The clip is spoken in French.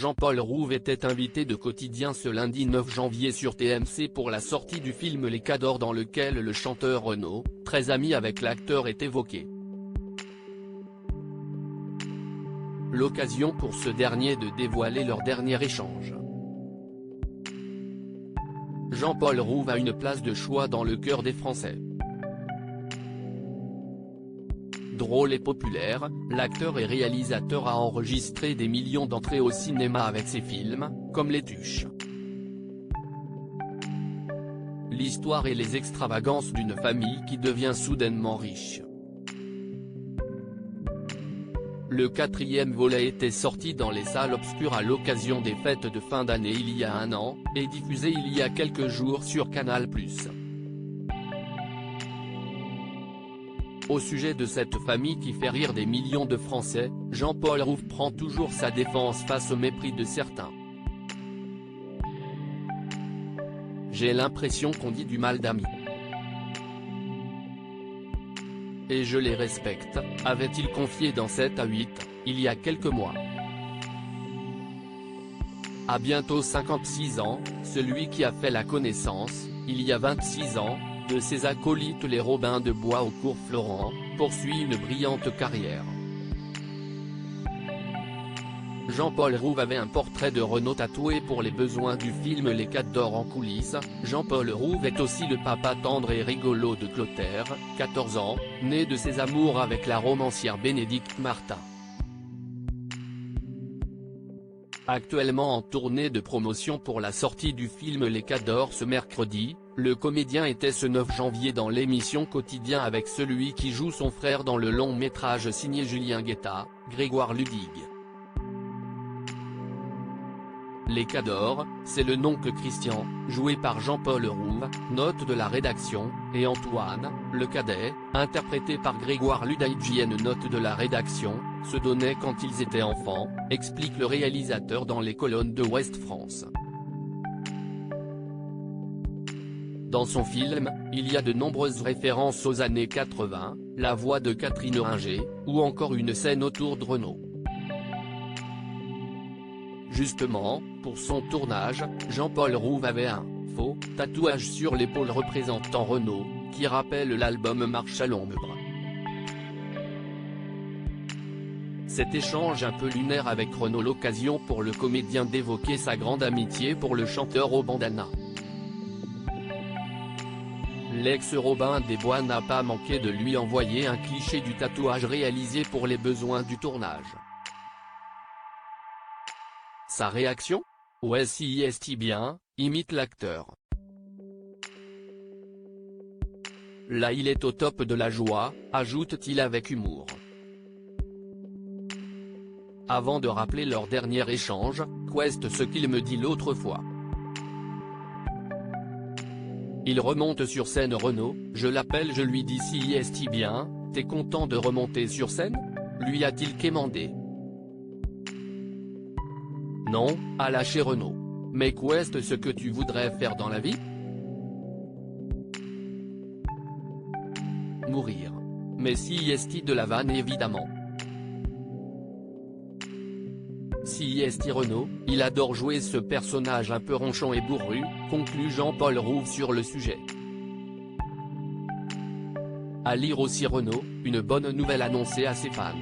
Jean-Paul Rouve était invité de Quotidien ce lundi 9 janvier sur TMC pour la sortie du film Les Cadors dans lequel le chanteur Renaud, très ami avec l'acteur, est évoqué. L'occasion pour ce dernier de dévoiler leur dernier échange. Jean-Paul Rouve a une place de choix dans le cœur des Français. Drôle et populaire, l'acteur et réalisateur a enregistré des millions d'entrées au cinéma avec ses films, comme Les Tuches. L'histoire et les extravagances d'une famille qui devient soudainement riche. Le 4e volet était sorti dans les salles obscures à l'occasion des fêtes de fin d'année il y a un an, et diffusé il y a quelques jours sur Canal+. Au sujet de cette famille qui fait rire des millions de Français, Jean-Paul Rouve prend toujours sa défense face au mépris de certains. J'ai l'impression qu'on dit du mal d'amis. Et je les respecte, avait-il confié dans 7 à 8, il y a quelques mois. À bientôt 56 ans, celui qui a fait la connaissance, il y a 26 ans, de ses acolytes les Robins de Bois au cours Florent, poursuit une brillante carrière. Jean-Paul Rouve avait un portrait de Renaud tatoué pour les besoins du film Les Cadors en coulisses. Jean-Paul Rouve est aussi le papa tendre et rigolo de Clotaire, 14 ans, né de ses amours avec la romancière Bénédicte Martin. Actuellement en tournée de promotion pour la sortie du film Les Cadors ce mercredi, le comédien était ce 9 janvier dans l'émission Quotidien avec celui qui joue son frère dans le long-métrage signé Julien Guetta, Grégoire Ludig. Les Cadors, c'est le nom que Christian, joué par Jean-Paul Rouve, note de la rédaction, et Antoine, le cadet, interprété par Grégoire Ludig, note de la rédaction, se donnaient quand ils étaient enfants, explique le réalisateur dans les colonnes de Ouest France. Dans son film, il y a de nombreuses références aux années 80, la voix de Catherine Ringer, ou encore une scène autour de Renaud. Justement, pour son tournage, Jean-Paul Rouve avait un « faux » tatouage sur l'épaule représentant Renaud, qui rappelle l'album Marche à l'ombre. Cet échange un peu lunaire avec Renaud, l'occasion pour le comédien d'évoquer sa grande amitié pour le chanteur au bandana. L'ex-Robin des Bois n'a pas manqué de lui envoyer un cliché du tatouage réalisé pour les besoins du tournage. Sa réaction ? Ouais, si est bien, imite l'acteur. Là il est au top de la joie, ajoute-t-il avec humour. Avant de rappeler leur dernier échange, Quest ce qu'il me dit l'autre fois. Il remonte sur scène. Renaud, je l'appelle, je lui dis si est bien, t'es content de remonter sur scène ? Lui a-t-il quémandé. Non, a lâché Renaud. Mais Quest ce que tu voudrais faire dans la vie ? Mourir. Mais si est de la vanne évidemment. Si est Renaud, il adore jouer ce personnage un peu ronchon et bourru, conclut Jean-Paul Rouve sur le sujet. À lire aussi Renaud, une bonne nouvelle annoncée à ses fans.